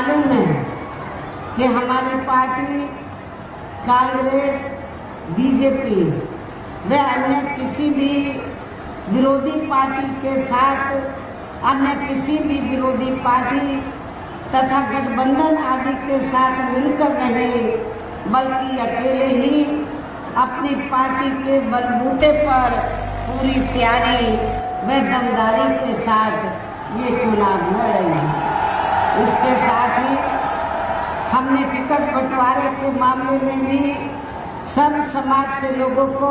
मालूम है कि हमारी पार्टी कांग्रेस, बीजेपी व अन्य किसी भी विरोधी पार्टी के साथ, अन्य किसी भी विरोधी पार्टी तथा गठबंधन आदि के साथ मिलकर नहीं, बल्कि अकेले ही अपनी पार्टी के बलबूते पर पूरी तैयारी व दमदारी के साथ ये चुनाव लड़ रही है। इसके साथ ही हमने टिकट बंटवारे के मामले में भी सर्व समाज के लोगों को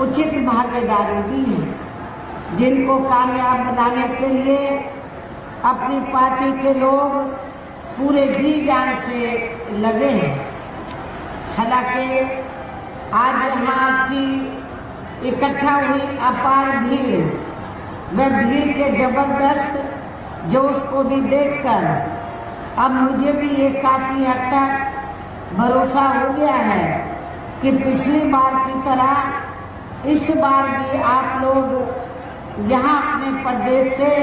उचित भागीदारी दी है, जिनको कामयाब बनाने के लिए अपनी पार्टी के लोग पूरे जी जान से लगे हैं। हालांकि आज यहाँ की इकट्ठा हुई अपार भीड़ व भीड़ के जबरदस्त जोश को भी देखकर अब मुझे भी ये काफ़ी हद तक भरोसा हो गया है कि पिछली बार की तरह इस बार भी आप लोग यहाँ अपने प्रदेश से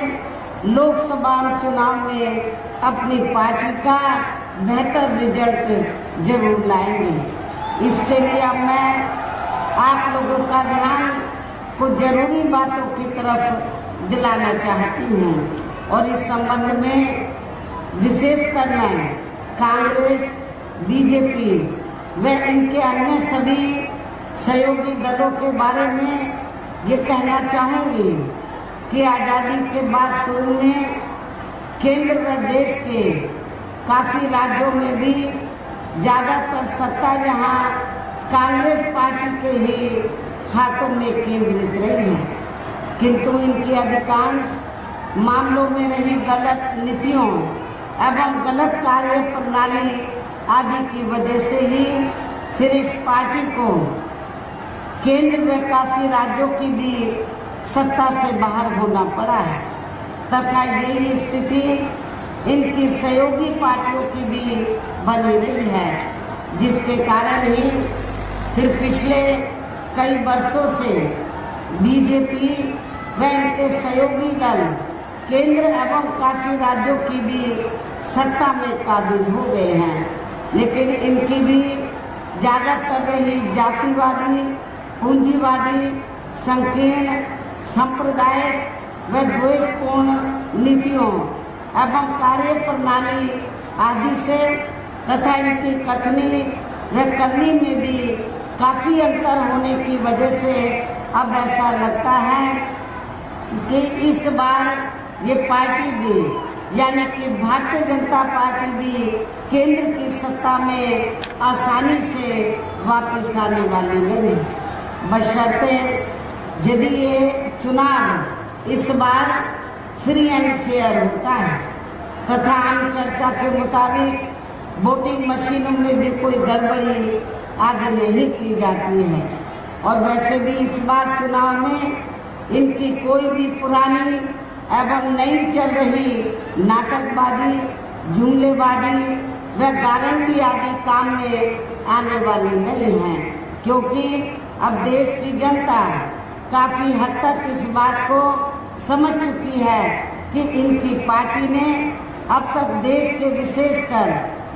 लोकसभा चुनाव में अपनी पार्टी का बेहतर रिजल्ट जरूर लाएंगे। इसके लिए अब मैं आप लोगों का ध्यान कुछ जरूरी बातों की तरफ दिलाना चाहती हूँ और इस संबंध में विशेषकर मैं कांग्रेस, बीजेपी व इनके अन्य सभी सहयोगी दलों के बारे में ये कहना चाहूँगी कि आज़ादी के बाद शुरू में केंद्र व देश के काफ़ी राज्यों में भी ज़्यादातर सत्ता यहाँ कांग्रेस पार्टी के ही हाथों में केंद्रित रही है, किंतु इनकी अधिकांश मामलों में रही गलत नीतियों एवं गलत कार्य प्रणाली आदि की वजह से ही फिर इस पार्टी को केंद्र में काफ़ी राज्यों की भी सत्ता से बाहर होना पड़ा है तथा यही स्थिति इनकी सहयोगी पार्टियों की भी बनी रही है, जिसके कारण ही फिर पिछले कई वर्षों से बीजेपी व इनके सहयोगी दल केंद्र एवं काफ़ी राज्यों की भी सत्ता में काबिज हो गए हैं, लेकिन इनकी भी ज़्यादातर रही जातिवादी, पूंजीवादी, संकीर्ण, सांप्रदायिक व द्वेषपूर्ण नीतियों एवं कार्य प्रणाली आदि से तथा इनकी कथनी व करनी में भी काफ़ी अंतर होने की वजह से अब ऐसा लगता है कि इस बार ये पार्टी भी यानी कि भारतीय जनता पार्टी भी केंद्र की सत्ता में आसानी से वापस आने वाली नहीं है, बशर्ते यदि ये चुनाव इस बार फ्री एंड फेयर होता है तथा आम चर्चा के मुताबिक वोटिंग मशीनों में भी कोई गड़बड़ी आगे नहीं की जाती है। और वैसे भी इस बार चुनाव में इनकी कोई भी पुरानी एवं नई चल रही नाटकबाजी, जुमलेबाजी व गारंटी आदि काम में आने वाली नहीं है, क्योंकि अब देश की जनता काफ़ी हद तक इस बात को समझ चुकी है कि इनकी पार्टी ने अब तक देश के विशेषकर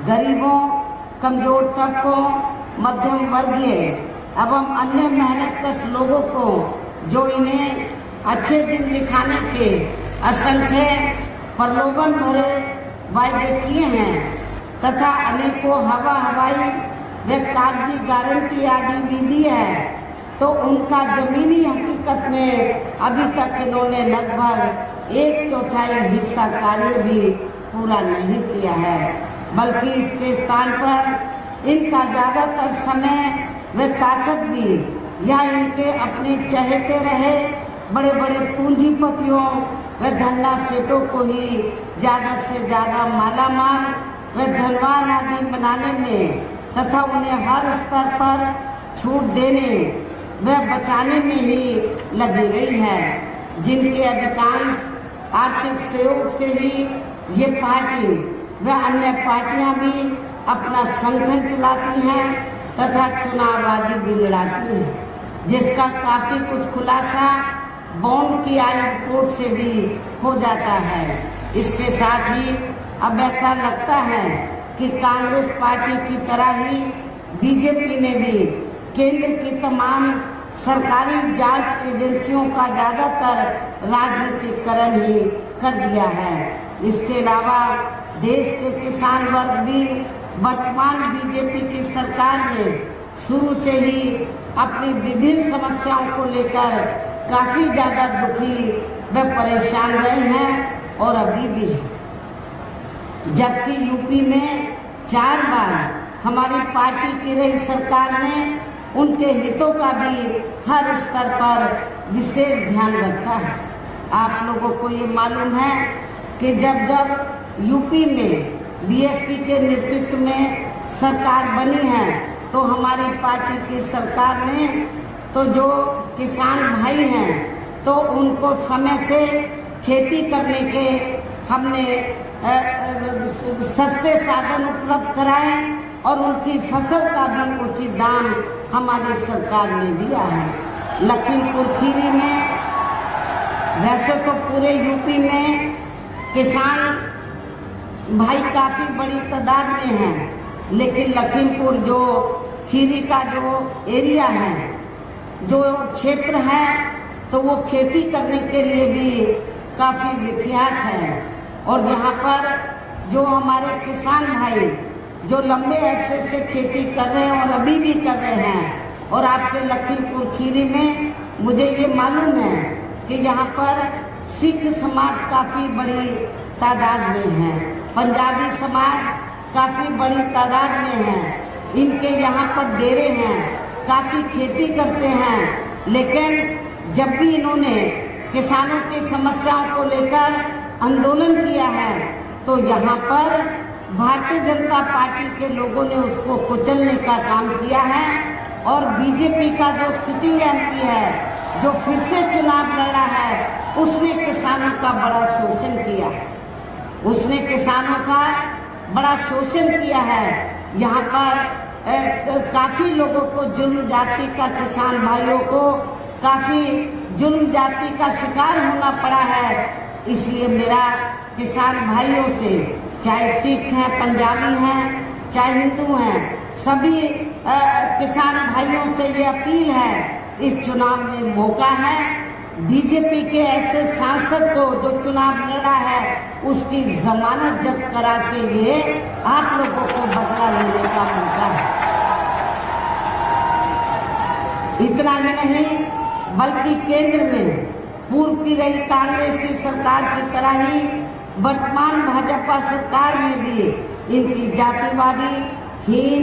गरीबों, कमजोर तबकों, मध्यम वर्गीय एवं अन्य मेहनतकश लोगों को जो इन्हें अच्छे दिन दिखाने के असंख्य प्रलोभन भरे वायदे किए हैं तथा अनेकों हवाई व कागजी गारंटी आदि भी दी है, तो उनका जमीनी हकीकत में अभी तक इन्होंने लगभग 1/4 हिस्सा कार्य भी पूरा नहीं किया है, बल्कि इसके स्थान पर इनका ज़्यादातर समय व ताकत भी यह इनके अपने चहेते रहे बड़े बड़े पूंजीपतियों व धन्ना सेठों को ही ज़्यादा से ज़्यादा मालामाल व धनवान आदि बनाने में तथा उन्हें हर स्तर पर छूट देने व बचाने में ही लगी रही है, जिनके अधिकांश आर्थिक सहयोग से ही ये पार्टी व अन्य पार्टियां भी अपना संगठन चलाती हैं तथा चुनाव आदि भी लड़ाती हैं, जिसका काफ़ी कुछ खुलासा बॉन्ड की आई रिपोर्ट से भी हो जाता है। इसके साथ ही अब ऐसा लगता है कि कांग्रेस पार्टी की तरह ही बीजेपी ने भी केंद्र की तमाम सरकारी जांच एजेंसियों का ज़्यादातर राजनीतिकरण ही कर दिया है। इसके अलावा देश के किसान वर्ग भी वर्तमान बीजेपी की सरकार में शुरू से ही अपनी विभिन्न समस्याओं को लेकर काफी ज्यादा दुखी व परेशान रहे हैं और अभी भी है। जबकि यूपी में 4 बार हमारी पार्टी की रही सरकार ने उनके हितों का भी हर स्तर पर विशेष ध्यान रखा है। आप लोगों को ये मालूम है कि जब यूपी में बीएसपी के नेतृत्व में सरकार बनी है तो हमारी पार्टी की सरकार ने तो जो किसान भाई हैं तो उनको समय से खेती करने के हमने सस्ते साधन उपलब्ध कराए और उनकी फसल का भी उचित दाम हमारी सरकार ने दिया है। लखीमपुर खीरी में, वैसे तो पूरे यूपी में किसान भाई काफी बड़ी तादाद में हैं, लेकिन लखीमपुर जो खीरी का जो एरिया है, जो क्षेत्र है, तो वो खेती करने के लिए भी काफी विख्यात है। और यहाँ पर जो हमारे किसान भाई जो लंबे अरसे से खेती कर रहे हैं और अभी भी कर रहे हैं, और आपके लखीमपुर खीरी में मुझे ये मालूम है कि यहाँ पर सिख समाज काफी बड़ी तादाद में है, पंजाबी समाज काफी बड़ी तादाद में है। इनके यहाँ पर डेरे हैं, काफी खेती करते हैं, लेकिन जब भी इन्होंने किसानों की समस्याओं को लेकर आंदोलन किया है तो यहाँ पर भारतीय जनता पार्टी के लोगों ने उसको कुचलने का काम किया है। और बीजेपी का जो सिटिंग एमपी है जो फिर से चुनाव लड़ा है, उसने किसानों का बड़ा शोषण किया है, उसने किसानों का बड़ा शोषण किया है। यहाँ पर काफी लोगों को जुल्म जाति का, किसान भाइयों को काफी जुल्म जाति का शिकार होना पड़ा है। इसलिए मेरा किसान भाइयों से, चाहे सिख हैं, पंजाबी हैं, चाहे हिंदू हैं, सभी किसान भाइयों से ये अपील है, इस चुनाव में मौका है, बीजेपी के ऐसे सांसद को जो चुनाव लड़ा है उसकी जमानत जब्त करा के लिए आप लोगों को बदला लेने का मौका है। इतना ही नहीं, बल्कि केंद्र में पूर्व की रही कांग्रेस की सरकार की तरह ही वर्तमान भाजपा सरकार में भी इनकी जातिवादी, हीन,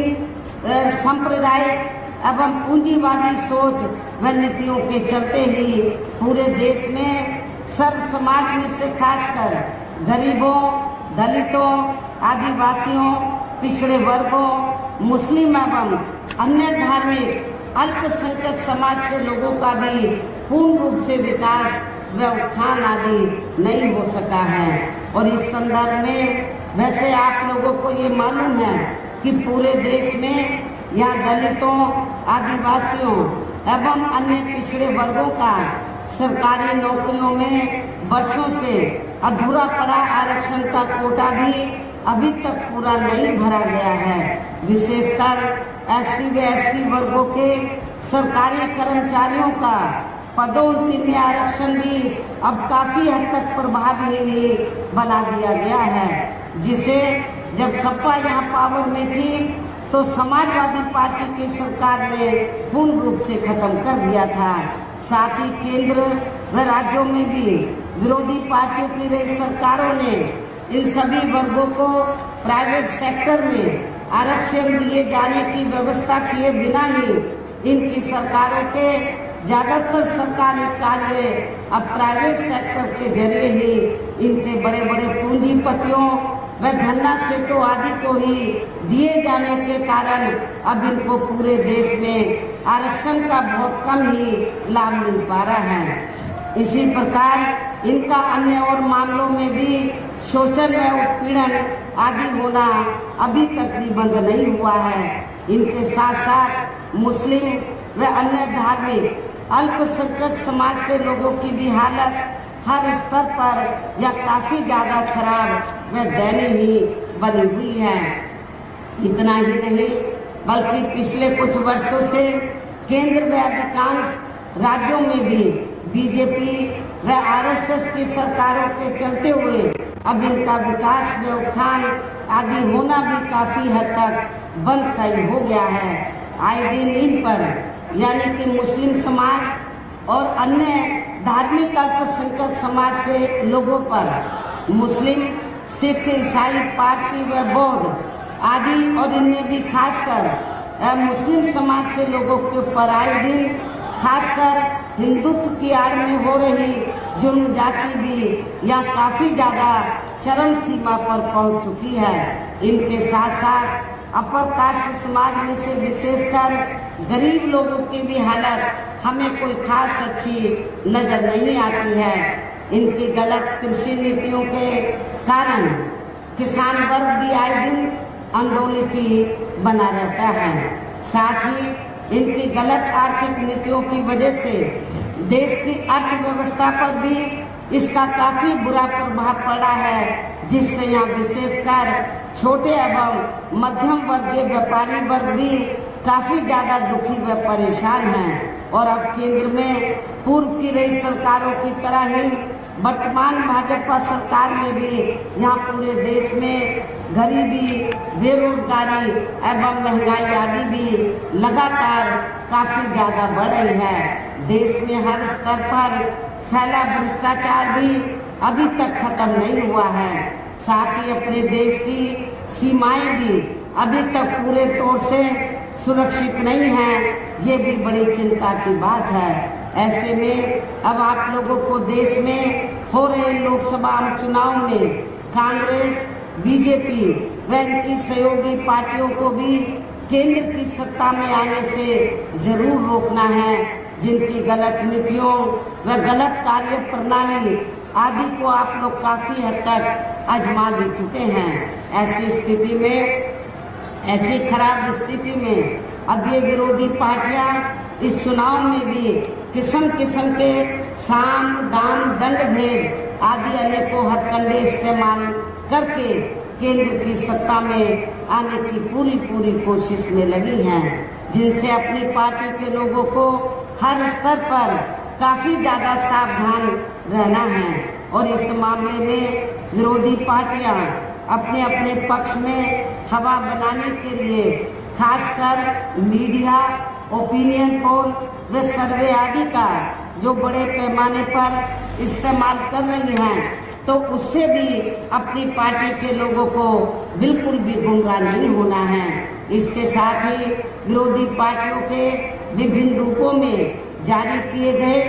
सांप्रदायिक एवं पूंजीवादी सोच व नीतियों के चलते ही पूरे देश में सर्व समाज में से खासकर गरीबों, दलितों, आदिवासियों, पिछड़े वर्गों, मुस्लिम एवं अन्य धार्मिक अल्पसंख्यक समाज के लोगों का भी पूर्ण रूप से विकास व उत्थान आदि नहीं हो सका है। और इस संदर्भ में वैसे आप लोगों को ये मालूम है कि पूरे देश में यहाँ दलितों, आदिवासियों एवं अन्य पिछड़े वर्गों का सरकारी नौकरियों में वर्षों से अधूरा पड़ा आरक्षण का कोटा भी अभी तक पूरा नहीं भरा गया है। विशेषकर एससी व एसटी वर्गों के सरकारी कर्मचारियों का पदोन्नति में आरक्षण भी अब काफी हद तक प्रभावी नहीं बना दिया गया है, जिसे जब सपा यहाँ पावर में थी तो समाजवादी पार्टी की सरकार ने पूर्ण रूप से खत्म कर दिया था। साथ ही केंद्र व राज्यों में भी विरोधी पार्टियों की रही सरकारों ने इन सभी वर्गों को प्राइवेट सेक्टर में आरक्षण दिए जाने की व्यवस्था किए बिना ही इनकी सरकारों के ज्यादातर सरकारी कार्य अब प्राइवेट सेक्टर के जरिए ही इनके बड़े बड़े पूंजीपतियों व धन्ना सेठों आदि को ही दिए जाने के कारण अब इनको पूरे देश में आरक्षण का बहुत कम ही लाभ मिल पा रहा है। इसी प्रकार इनका अन्य और मामलों में भी शोषण व उत्पीड़न आदि होना अभी तक भी बंद नहीं हुआ है। इनके साथ साथ मुस्लिम व अन्य धार्मिक अल्पसंख्यक समाज के लोगों की भी हालत हर स्तर पर यह काफी ज्यादा खराब व दयनीय बनी हुई है। इतना ही नहीं बल्कि पिछले कुछ वर्षों से केंद्र व अधिकांश राज्यों में भी बीजेपी व आरएसएस की सरकारों के चलते हुए अब इनका विकास व उत्थान आदि होना भी काफी हद तक बंद सही हो गया है। आए दिन इन पर यानी कि मुस्लिम समाज और अन्य धार्मिक अल्पसंख्यक समाज के लोगों पर मुस्लिम, सिख, ईसाई, पारसी व बौद्ध आदि और इनमें भी खासकर मुस्लिम समाज के लोगों के ऊपर आए दिन खासकर हिंदुत्व की आड़ में हो रही जुर्म जाति भी यहाँ काफी ज्यादा चरम सीमा पर पहुंच चुकी है। इनके साथ साथ अपर कास्ट समाज में से विशेषकर गरीब लोगों की भी हालत हमें कोई खास अच्छी नजर नहीं आती है। इनकी गलत कृषि नीतियों के कारण किसान वर्ग भी आए दिन आंदोलित ही बना रहता है। साथ ही इनकी गलत आर्थिक नीतियों की वजह से देश की अर्थव्यवस्था पर भी इसका काफी बुरा प्रभाव पड़ा है, जिससे यहाँ विशेषकर छोटे एवं मध्यम वर्गीय व्यापारी वर्ग भी काफी ज्यादा दुखी व परेशान हैं। और अब केंद्र में पूर्व की रही सरकारों की तरह ही वर्तमान भाजपा सरकार में भी यहाँ पूरे देश में गरीबी, बेरोजगारी एवं महंगाई आदि भी लगातार काफी ज्यादा बढ़ रही है। देश में हर स्तर पर फैला भ्रष्टाचार भी अभी तक खत्म नहीं हुआ है। साथ ही अपने देश की सीमाएं भी अभी तक पूरे तौर से सुरक्षित नहीं है। ये भी बड़ी चिंता की बात है। ऐसे में अब आप लोगों को देश में हो रहे लोकसभा चुनाव में कांग्रेस, बीजेपी व इनकी सहयोगी पार्टियों को भी केंद्र की सत्ता में आने से जरूर रोकना है, जिनकी गलत नीतियों व गलत कार्य प्रणाली आदि को आप लोग काफी हद तक आजमा भी चुके हैं। ऐसी खराब स्थिति में अब ये विरोधी पार्टियां इस चुनाव में भी किस्म किस्म के साम, दाम, दंड भेद आदि अनेकों हथकंडे इस्तेमाल करके केंद्र की सत्ता में आने की पूरी कोशिश में लगी हैं, जिनसे अपनी पार्टी के लोगों को हर स्तर पर काफी ज्यादा सावधान रहना है। और इस मामले में विरोधी पार्टियां अपने अपने पक्ष में हवा बनाने के लिए खासकर मीडिया, ओपिनियन पोल व सर्वे आदि का जो बड़े पैमाने पर इस्तेमाल कर रही हैं, तो उससे भी अपनी पार्टी के लोगों को बिल्कुल भी गुमराह नहीं होना है। इसके साथ ही विरोधी पार्टियों के विभिन्न रूपों में जारी किए गए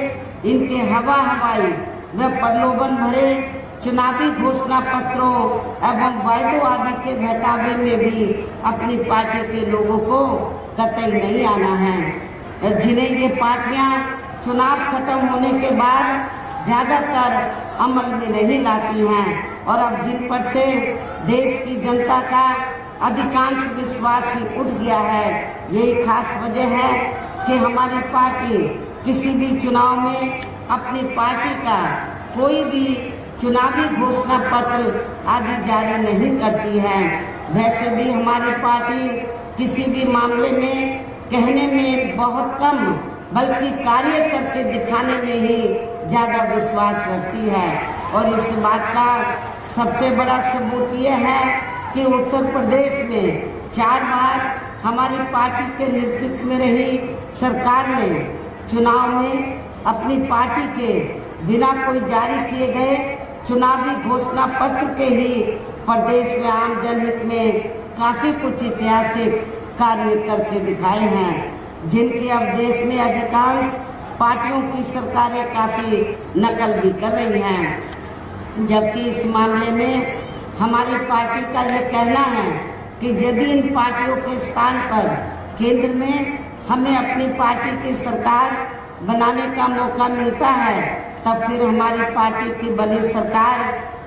इनके हवाई व प्रलोभन भरे चुनावी घोषणा पत्रों एवं वायदों आदि के बहकावे में भी अपनी पार्टी के लोगों को कतई नहीं आना है, जिन्हें ये पार्टियां चुनाव खत्म होने के बाद ज्यादातर अमल में नहीं लाती हैं। और अब जिन पर से देश की जनता का अधिकांश विश्वास ही उठ गया है, यही खास वजह है कि हमारी पार्टी किसी भी चुनाव में अपनी पार्टी का कोई भी चुनावी घोषणा पत्र आदि जारी नहीं करती है। वैसे भी हमारी पार्टी किसी भी मामले में कहने में बहुत कम बल्कि कार्य करके दिखाने में ही ज्यादा विश्वास रखती है। और इस बात का सबसे बड़ा सबूत यह है कि उत्तर प्रदेश में 4 बार हमारी पार्टी के नेतृत्व में रही सरकार ने चुनाव में अपनी पार्टी के बिना कोई जारी किए गए चुनावी घोषणा पत्र के ही प्रदेश में आम जनहित में काफी कुछ ऐतिहासिक कार्य करके दिखाए हैं, जिनकी अब देश में अधिकांश पार्टियों की सरकारें काफी नकल भी कर रही हैं। जबकि इस मामले में हमारी पार्टी का यह कहना है कि यदि इन पार्टियों के स्थान पर केंद्र में हमें अपनी पार्टी की सरकार बनाने का मौका मिलता है, तब फिर हमारी पार्टी की बनी सरकार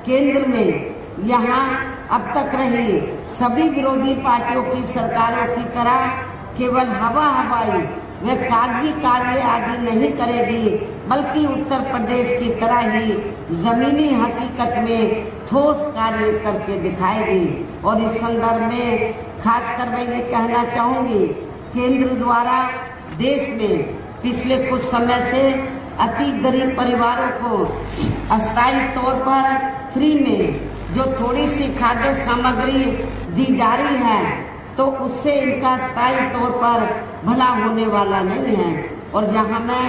केंद्र में यहाँ अब तक रही सभी विरोधी पार्टियों की सरकारों की तरह केवल हवाई व कागजी कार्य आदि नहीं करेगी, बल्कि उत्तर प्रदेश की तरह ही जमीनी हकीकत में ठोस कार्य करके दिखाएगी। और इस संदर्भ में खासकर मैं ये कहना चाहूँगी, केंद्र द्वारा देश में पिछले कुछ समय से अति गरीब परिवारों को अस्थायी तौर पर फ्री में जो थोड़ी सी खाद्य सामग्री दी जा रही है, तो उससे इनका स्थायी तौर पर भला होने वाला नहीं है। और यहाँ मैं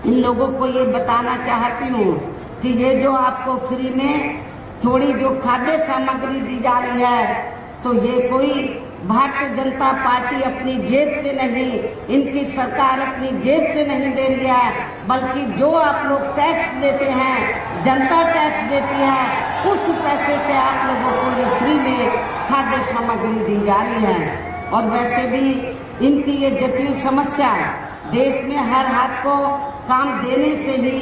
इन लोगों को ये बताना चाहती हूँ कि ये जो आपको फ्री में थोड़ी जो खाद्य सामग्री दी जा रही है, तो ये कोई भारतीय जनता पार्टी अपनी जेब से नहीं, इनकी सरकार अपनी जेब से नहीं दे रही है, बल्कि जो आप लोग टैक्स देते हैं, जनता टैक्स देती है, उस पैसे से आप लोगों को ये फ्री में खाद्य सामग्री दी जा रही है। और वैसे भी इनकी ये जटिल समस्या देश में हर हाथ को काम देने से ही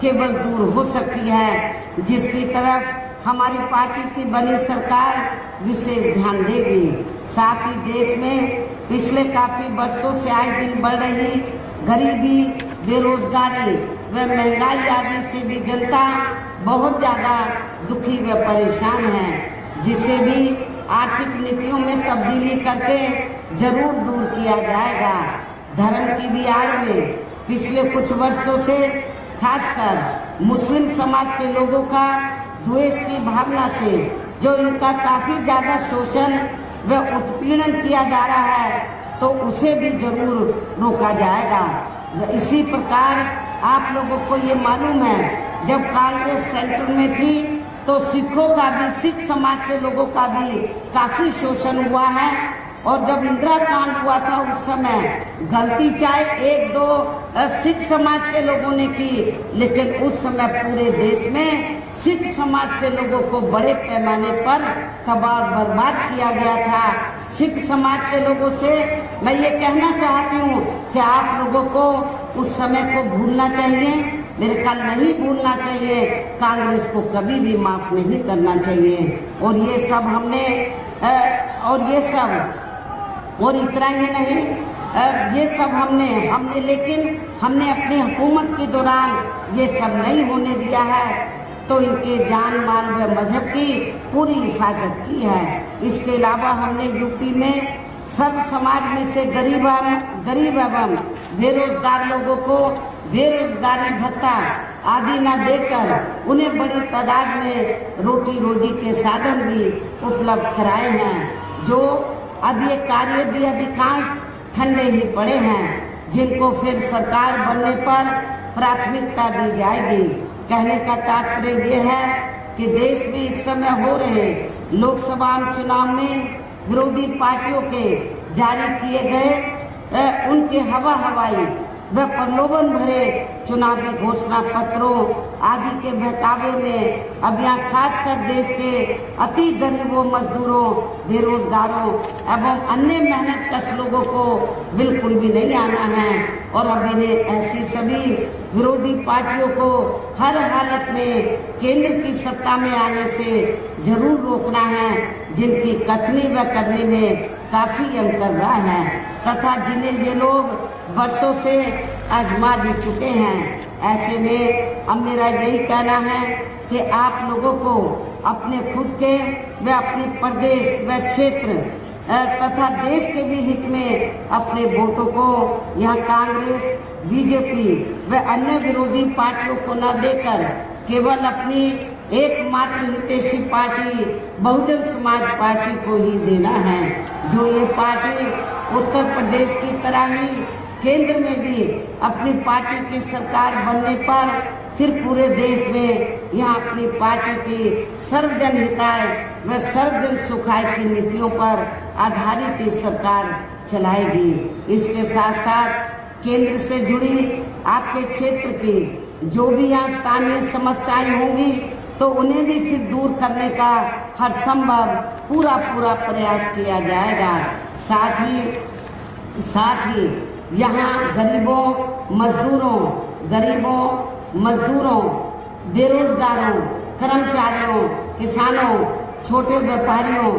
केवल दूर हो सकती है, जिसकी तरफ हमारी पार्टी की बनी सरकार विशेष ध्यान देगी। साथ ही देश में पिछले काफी वर्षों से आए दिन बढ़ रही गरीबी, बेरोजगारी व महंगाई आदि से भी जनता बहुत ज्यादा दुखी व परेशान है, जिसे भी आर्थिक नीतियों में तब्दीली करके जरूर दूर किया जाएगा। धर्म की भी आड़ में पिछले कुछ वर्षों से खासकर मुस्लिम समाज के लोगों का द्वेष की भावना से जो इनका काफी ज्यादा शोषण व उत्पीड़न किया जा रहा है, तो उसे भी जरूर रोका जाएगा। इसी प्रकार आप लोगों को ये मालूम है, जब कांग्रेस सेंटर में थी तो सिखों का भी, सिख समाज के लोगों का भी काफी शोषण हुआ है। और जब इंदिरा कांड हुआ था उस समय गलती चाहे एक दो सिख समाज के लोगों ने की, लेकिन उस समय पूरे देश में सिख समाज के लोगों को बड़े पैमाने पर तबाह बर्बाद किया गया था। सिख समाज के लोगों से मैं ये कहना चाहती हूँ कि आप लोगों को उस समय को भूलना चाहिए, मेरे ख्याल नहीं भूलना चाहिए, कांग्रेस को कभी भी माफ नहीं करना चाहिए। और ये सब हमने और इतना ही नहीं, ये सब हमने लेकिन हमने अपनी हुकूमत के दौरान ये सब नहीं होने दिया है, तो इनके जान माल व मजहब की पूरी हिफाजत की है। इसके अलावा हमने यूपी में सर्व समाज में से गरीब एवं बेरोजगार लोगों को बेरोजगारी भत्ता आदि न देकर उन्हें बड़ी तादाद में रोटी रोजी के साधन भी उपलब्ध कराए हैं, जो अब ये कार्य भी अधिकांश ठंडे ही पड़े हैं, जिनको फिर सरकार बनने पर प्राथमिकता दी जाएगी। कहने का तात्पर्य ये है कि देश में इस समय हो रहे लोकसभा चुनाव में विरोधी पार्टियों के जारी किए गए उनके हवाई व प्रलोभन भरे चुनावी घोषणा पत्रों आदि के बहकावे में अब यहाँ खासकर देश के अति गरीबों, मजदूरों, बेरोजगारों एवं अन्य मेहनत कश लोगों को बिल्कुल भी नहीं आना है। और अब इन्हें ऐसी सभी विरोधी पार्टियों को हर हालत में केंद्र की सत्ता में आने से जरूर रोकना है, जिनकी कथनी व करने में काफी अंतर रहा है तथा जिन्हें ये लोग वर्षों से आजमा भी चुके हैं। ऐसे में अब मेरा यही कहना है कि आप लोगों को अपने खुद के व अपने प्रदेश व क्षेत्र तथा देश के भी हित में अपने वोटों को यहाँ कांग्रेस, बीजेपी व अन्य विरोधी पार्टियों को न देकर केवल अपनी एकमात्र हितैषी पार्टी बहुजन समाज पार्टी को ही देना है, जो ये पार्टी उत्तर प्रदेश की तरह ही केंद्र में भी अपनी पार्टी की सरकार बनने पर फिर पूरे देश में यहाँ अपनी पार्टी की सर्वजन हिताय व सर्वजन सुखाय की नीतियों पर आधारित ये सरकार चलाएगी। इसके साथ साथ केंद्र से जुड़ी आपके क्षेत्र की जो भी यहाँ स्थानीय समस्याएं होंगी तो उन्हें भी फिर दूर करने का हर संभव पूरा प्रयास किया जाएगा। साथ ही यहाँ गरीबों, मजदूरों, बेरोजगारों, कर्मचारियों, किसानों, छोटे व्यापारियों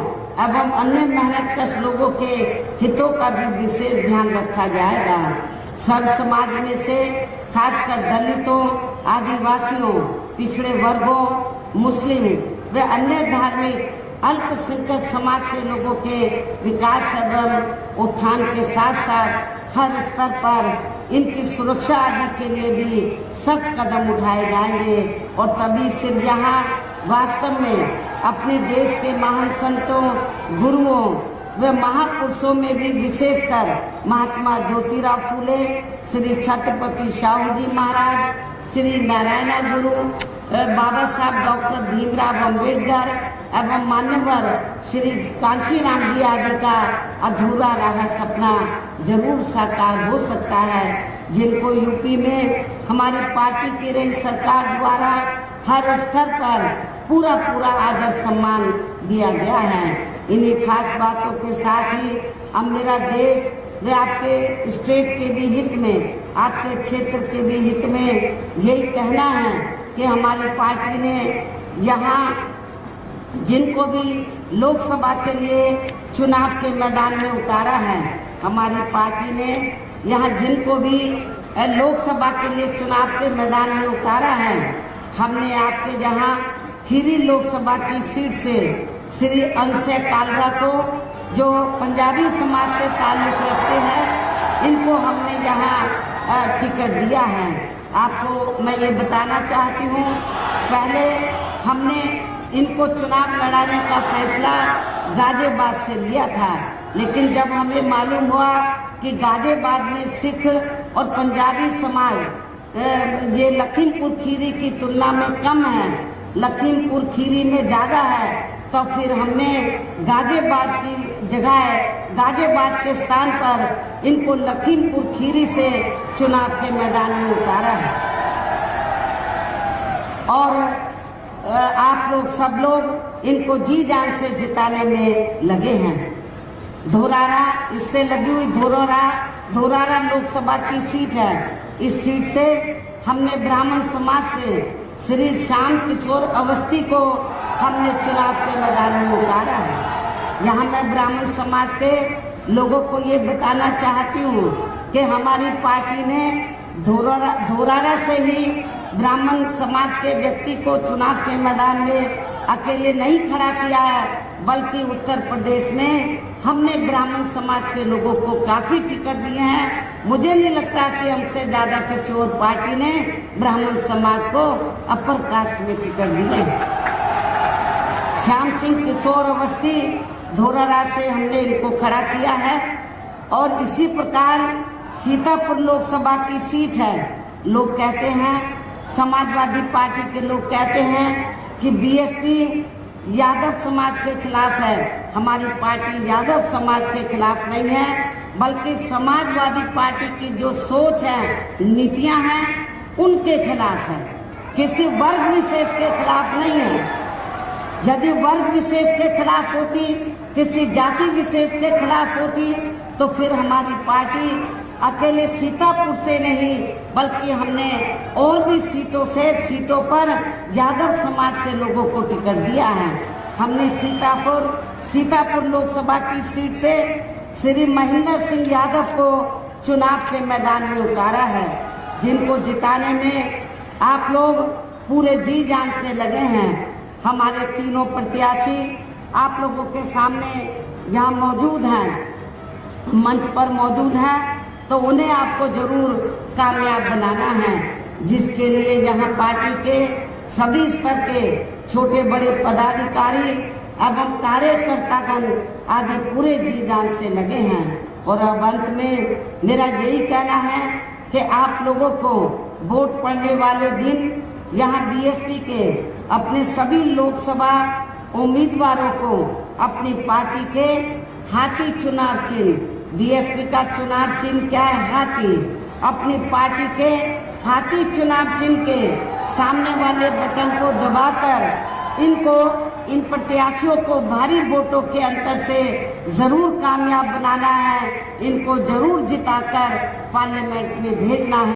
एवं अन्य मेहनत कश लोगों के हितों का भी विशेष ध्यान रखा जाएगा। सर्व समाज में से खासकर दलितों, आदिवासियों, पिछड़े वर्गों, मुस्लिम व अन्य धार्मिक अल्पसंख्यक समाज के लोगों के विकास एवं उत्थान के साथ साथ हर स्तर पर इनकी सुरक्षा आदि के लिए भी सख्त कदम उठाए जाएंगे और तभी फिर यहाँ वास्तव में अपने देश के महान संतों, गुरुओं व महापुरुषों में भी विशेषकर महात्मा ज्योतिराव फूले, श्री छत्रपति शाहू जी महाराज, श्री नारायण गुरु, बाबा साहब डॉक्टर भीमराव अम्बेडकर एवं मान्यवर श्री कांशीराम जी आदि का अधूरा रहा सपना जरूर साकार हो सकता है, जिनको यूपी में हमारी पार्टी की रही सरकार द्वारा हर स्तर पर पूरा आदर सम्मान दिया गया है। इन्हीं खास बातों के साथ ही अब मेरा देश व आपके स्टेट के भी हित में, आपके क्षेत्र के भी हित में यही कहना है कि हमारी पार्टी ने यहाँ जिनको भी लोकसभा के लिए चुनाव के मैदान में उतारा है, हमारी पार्टी ने यहाँ जिनको भी लोकसभा के लिए चुनाव के मैदान में उतारा है, हमने आपके यहाँ खीरी लोकसभा की सीट से श्री अंशय कालरा को, जो पंजाबी समाज से ताल्लुक रखते हैं, इनको हमने यहाँ टिकट दिया है। आपको मैं ये बताना चाहती हूँ, पहले हमने इनको चुनाव लड़ाने का फैसला गाजियाबाद से लिया था, लेकिन जब हमें मालूम हुआ कि गाजियाबाद में सिख और पंजाबी समाज ये लखीमपुर खीरी की तुलना में कम है, लखीमपुर खीरी में ज़्यादा है, तो फिर हमने गाजियाबाद की जगह, गाजियाबाद के स्थान पर इनको लखीमपुर खीरी से चुनाव के मैदान में उतारा है। और आप लोग सब लोग इनको जी जान से जिताने में लगे हैं। धोरारा, इससे लगी हुई धोरारा लोकसभा की सीट है। इस सीट से हमने ब्राह्मण समाज से श्री श्याम किशोर अवस्थी को हमने चुनाव के मैदान में उतारा है। यहाँ मैं ब्राह्मण समाज के लोगों को ये बताना चाहती हूँ कि हमारी पार्टी ने धोरारा से ही ब्राह्मण समाज के व्यक्ति को चुनाव के मैदान में अकेले नहीं खड़ा किया है, बल्कि उत्तर प्रदेश में हमने ब्राह्मण समाज के लोगों को काफी टिकट दिए हैं। मुझे नहीं लगता कि हमसे ज्यादा किसी और पार्टी ने ब्राह्मण समाज को अपर कास्ट में टिकट दिए हैं। श्याम सिंह किशोर अवस्थी धोरारा से हमने इनको खड़ा किया है। और इसी प्रकार सीतापुर लोकसभा की सीट है। लोग कहते हैं, समाजवादी पार्टी के लोग कहते हैं कि बीएसपी यादव समाज के खिलाफ है। हमारी पार्टी यादव समाज के खिलाफ नहीं है, बल्कि समाजवादी पार्टी की जो सोच है, नीतियां हैं, उनके खिलाफ है। किसी वर्ग विशेष के खिलाफ नहीं है। यदि वर्ग विशेष के खिलाफ होती, किसी जाति विशेष के खिलाफ होती, तो फिर हमारी पार्टी अकेले सीतापुर से नहीं, बल्कि हमने और भी सीटों पर यादव समाज के लोगों को टिकट दिया है। हमने सीतापुर लोकसभा की सीट से श्री महेंद्र सिंह यादव को चुनाव के मैदान में उतारा है, जिनको जिताने में आप लोग पूरे जी जान से लगे हैं। हमारे तीनों प्रत्याशी आप लोगों के सामने यहाँ मौजूद हैं, मंच पर मौजूद हैं, तो उन्हें आपको जरूर कामयाब बनाना है, जिसके लिए यहाँ पार्टी के सभी स्तर के छोटे बड़े पदाधिकारी एवं कार्यकर्तागण आदि पूरे जी जान से लगे हैं। और अब अंत में मेरा यही कहना है कि आप लोगों को वोट पड़ने वाले दिन यहाँ बीएसपी के अपने सभी लोकसभा उम्मीदवारों को अपनी पार्टी के हाथी चुनाव चिन्ह, बीएसपी का चुनाव चिन्ह क्या है? हाथी। अपनी पार्टी के हाथी चुनाव चिन्ह के सामने वाले बटन को दबाकर इन प्रत्याशियों को भारी वोटों के अंतर से जरूर कामयाब बनाना है। इनको जरूर जिताकर पार्लियामेंट में भेजना है।